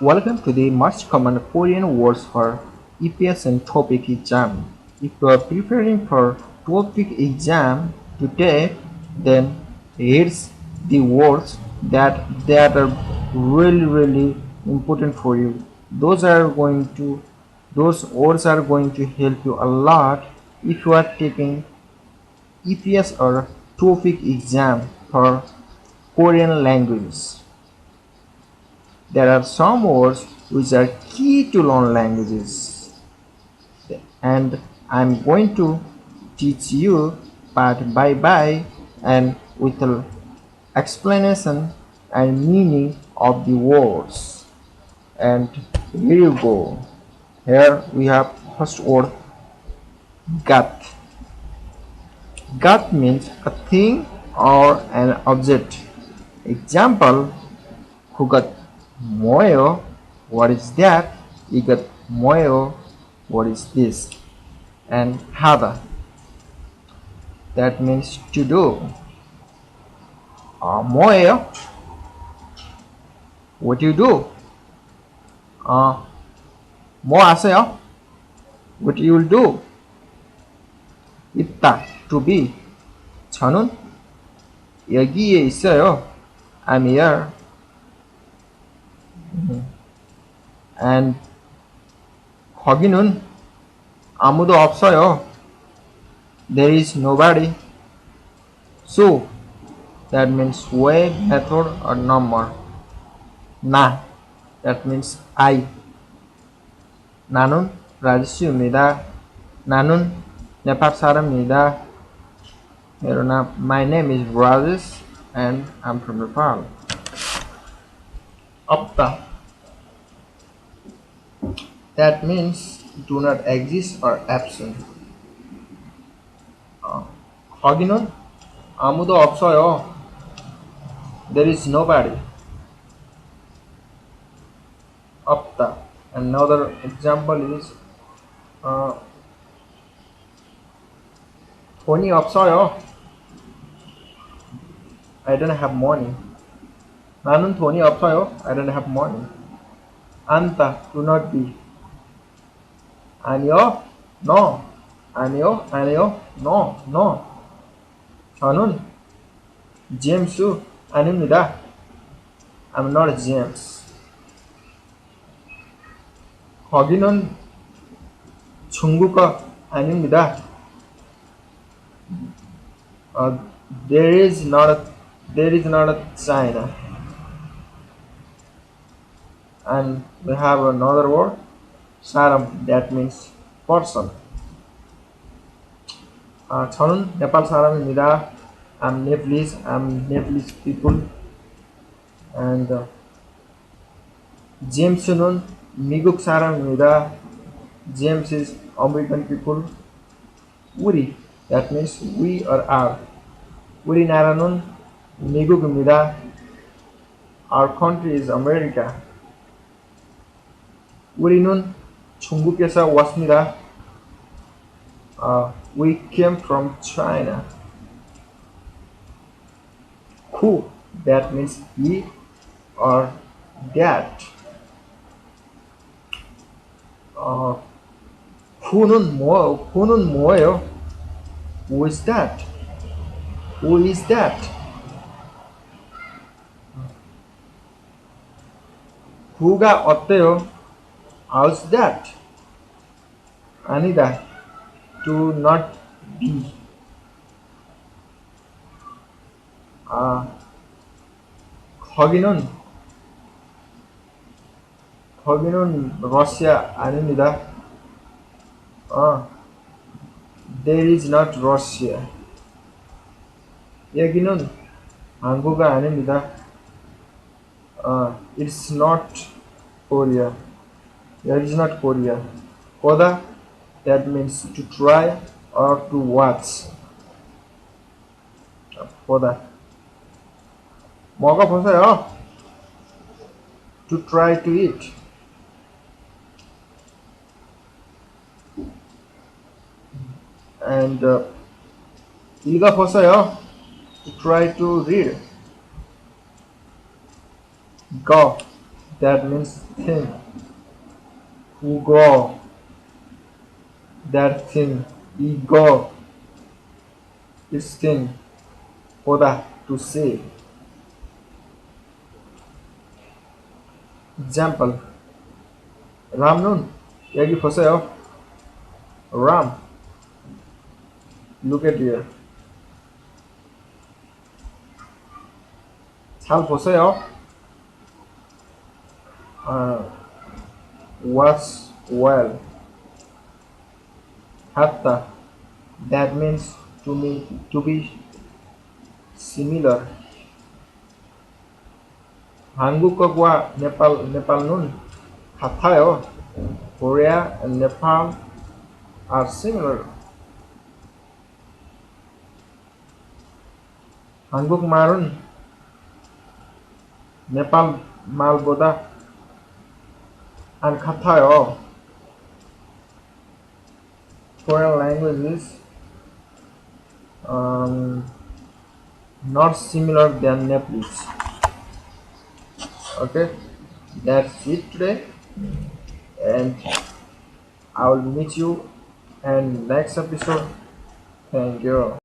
Welcome to the most common Korean words for EPS and Topik exam. If you are preparing for Topik exam today, then here's the words that are really important for you. Those words are going to help you a lot if you are taking EPS or TOEFL exam for Korean language. There are some words which are key to learn languages, and I'm going to teach you part by part and with the explanation and meaning of the words. And here you go. Here we have first word, gut. Gut means a thing or an object. Example, hugat moyo. What is that? Igat moyo. What is this? And hada. That means to do. Moyo. What do you do? Mo aseyo. What you will do? 있다. To be. 저는 여기에 있어요. I'm here. And 거기는 아무도 없어요. There is nobody. So that means way, method or number. 나 that means I. 나는 라지수입니다. 나는 네팔 사람입니다. My name is Rajesh and I'm from Nepal. 없다. That means do not exist or absent. 거기는 아무도 없어요. There is nobody. 없다. Another example is 돈이 없어요. I don't have money. 나는 돈이 없어요. I don't have money. 않다. Do not be. 아니요. No. 아니요. 아니요. No. No. 저는 제임스 아닙니다. I'm not James. 거기는 중국어 아닙니다. There is not a China. And we have another word, 사람. That means person. 저는 네팔 사람입니다. I'm Nepalese people. And 제임스는 미국 사람입니다. James is American people. 우리 that means we or our. 우리나라는 미국입니다. Our country is America. 우리는 중국에서 왔습니다. We came from China. Who that means he or that. who는 뭐예요? Who is that? Who is that? who가 어때요? How's that? 아니다. Do not be. 거기는 러시아 아닙니다. There is not Russia. 여기는 한국 아닙니다. It's not Korea. There is not Korea. 보다 that means to try or to watch. 보다 먹어보세요. To try to eat. And 읽어보세요. To try to read. Go that means thing. Ugo, that thing. Ego, is thing. Oda, to say. Example. Ram nun, yagi foseo. Ram, look at here. Hal foseo. Was well. Hatta, that means to be similar. 한국과 Nepal 같아요. Korea and Nepal are similar. 한국 말은 네팔 말보다 안 같아요. Korean language is not similar than Nepalese. Okay, that's it today, and I will meet you in next episode. Thank you.